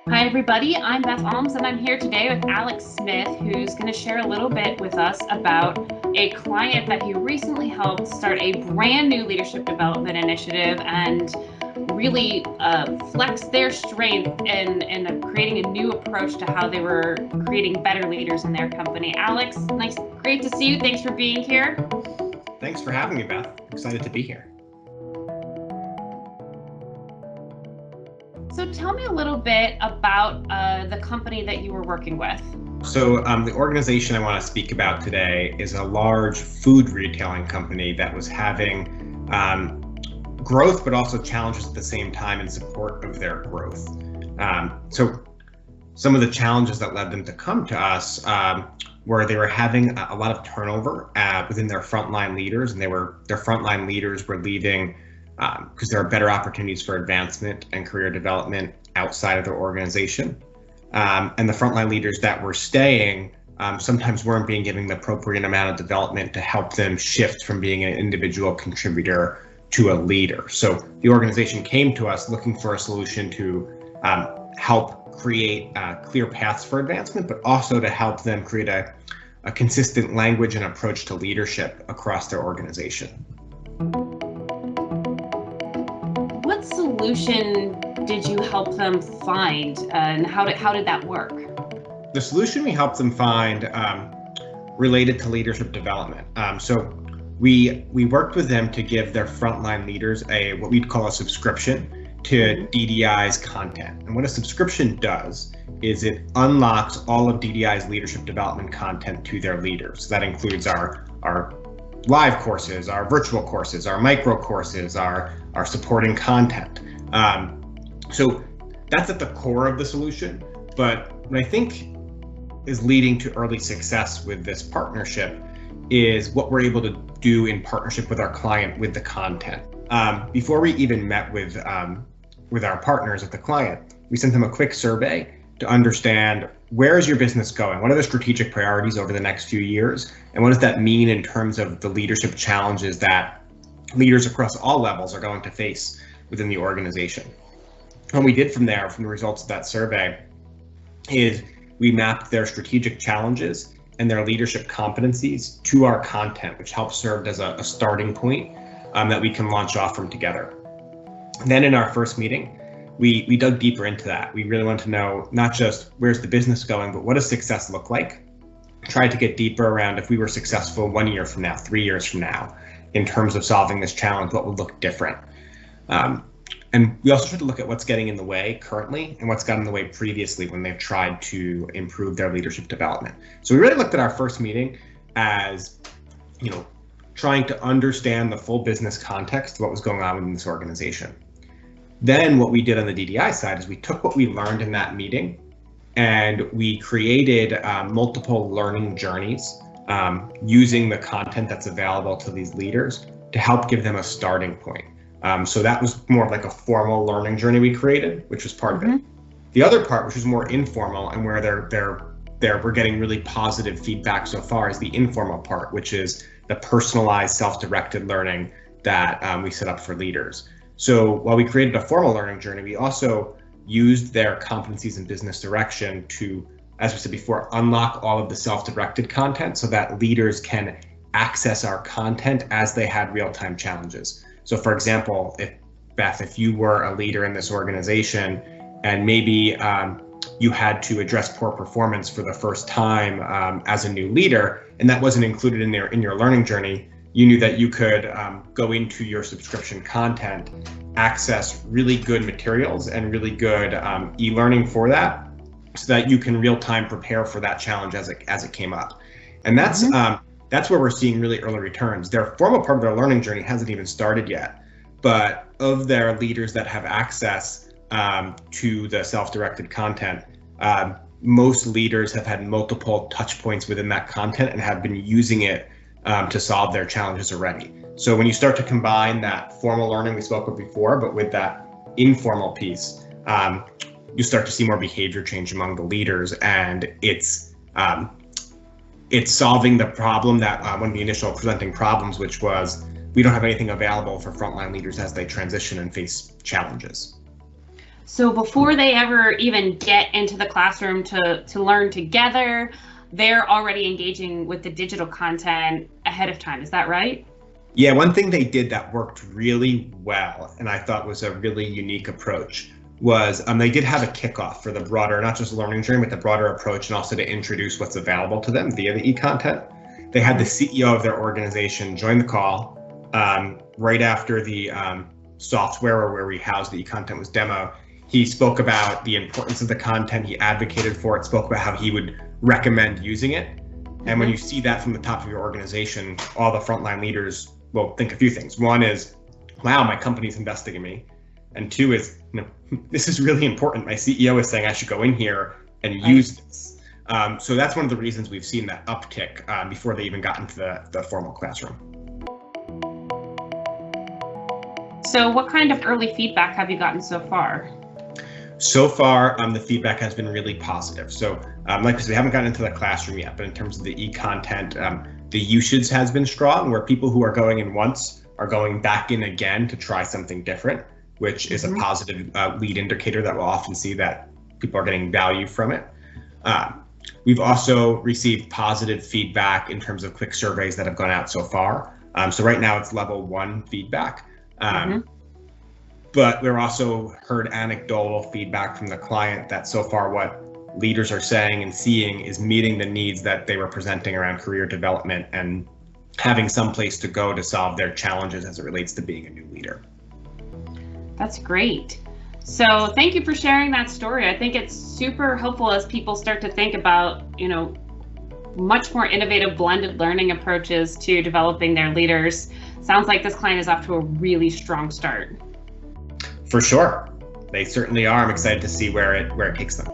Hi, everybody. I'm Beth Alms, and I'm here today with Alex Smith, who's going to share a little bit with us about a client that he recently helped start a brand new leadership development initiative and really flex their strength in creating a new approach to how they were creating better leaders in their company. Alex, great to see you. Thanks for being here. Thanks for having me, Beth. Excited to be here. So tell me a little bit about the company that you were working with. The organization I want to speak about today is a large food retailing company that was having growth, but also challenges at the same time in support of their growth. So some of the challenges that led them to come to us were they were having a lot of turnover within their frontline leaders, and their frontline leaders were leaving because there are better opportunities for advancement and career development outside of their organization. And the frontline leaders that were staying sometimes weren't being given the appropriate amount of development to help them shift from being an individual contributor to a leader. So the organization came to us looking for a solution to help create clear paths for advancement, but also to help them create a consistent language and approach to leadership across their organization. What solution did you help them find, and how did that work? The solution we helped them find related to leadership development. So we worked with them to give their frontline leaders what we'd call a subscription to DDI's content. And what a subscription does is it unlocks all of DDI's leadership development content to their leaders. So that includes our live courses, our virtual courses, our micro courses, our supporting content. So that's at the core of the solution. But what I think is leading to early success with this partnership is what we're able to do in partnership with our client with the content. Before we even met with our partners at the client, we sent them a quick survey to understand where is your business going? What are the strategic priorities over the next few years? And what does that mean in terms of the leadership challenges that leaders across all levels are going to face within the organization? What we did from the results of that survey, is we mapped their strategic challenges and their leadership competencies to our content, which helped serve as a starting point that we can launch off from together. Then in our first meeting, we dug deeper into that. We really wanted to know not just where's the business going, but what does success look like? Tried to get deeper around if we were successful 1 year from now, 3 years from now, in terms of solving this challenge, what would look different? And we also tried to look at what's getting in the way currently and what's gotten in the way previously when they've tried to improve their leadership development. So we really looked at our first meeting as, trying to understand the full business context of what was going on within this organization. Then what we did on the DDI side is we took what we learned in that meeting and we created multiple learning journeys using the content that's available to these leaders to help give them a starting point. So that was more of like a formal learning journey we created, which was part of it. The other part, which was more informal and where we're getting really positive feedback so far, is the informal part, which is the personalized self-directed learning that we set up for leaders. So while we created a formal learning journey, we also used their competencies in business direction to, as we said before, unlock all of the self-directed content so that leaders can access our content as they had real-time challenges. So for example, if you were a leader in this organization and maybe you had to address poor performance for the first time as a new leader, and that wasn't included in your learning journey, you knew that you could go into your subscription content, access really good materials and really good e-learning for that, so that you can real-time prepare for that challenge as it came up. And that's where we're seeing really early returns. Their formal part of their learning journey hasn't even started yet, but of their leaders that have access to the self-directed content, most leaders have had multiple touch points within that content and have been using it to solve their challenges already. So when you start to combine that formal learning we spoke of before, but with that informal piece, you start to see more behavior change among the leaders, and it's solving the problem that one of the initial presenting problems, which was we don't have anything available for frontline leaders as they transition and face challenges. So before they ever even get into the classroom to learn together, they're already engaging with the digital content ahead of time. Is that right? Yeah, one thing they did that worked really well, and I thought was a really unique approach, was they did have a kickoff for the broader, not just learning journey, but the broader approach, and also to introduce what's available to them via the e-content. They had the CEO of their organization join the call right after the software or where we housed the e-content was demo. He spoke about the importance of the content, he advocated for it, spoke about how he would recommend using it. And when you see that from the top of your organization, all the frontline leaders will think a few things. One is, wow, my company's investing in me. And two is, this is really important. My CEO is saying I should go in here and use this. So that's one of the reasons we've seen that uptick before they even got into the formal classroom. So what kind of early feedback have you gotten so far? So far, the feedback has been really positive. So like I said, we haven't gotten into the classroom yet, but in terms of the e-content, the usage has been strong, where people who are going in once are going back in again to try something different, which is a positive lead indicator that we'll often see that people are getting value from it. We've also received positive feedback in terms of quick surveys that have gone out so far. So right now it's level 1 feedback. But we're also heard anecdotal feedback from the client that so far what leaders are saying and seeing is meeting the needs that they were presenting around career development and having some place to go to solve their challenges as it relates to being a new leader. That's great. So thank you for sharing that story. I think it's super helpful as people start to think about, much more innovative blended learning approaches to developing their leaders. Sounds like this client is off to a really strong start. For sure. They certainly are. I'm excited to see where it takes them.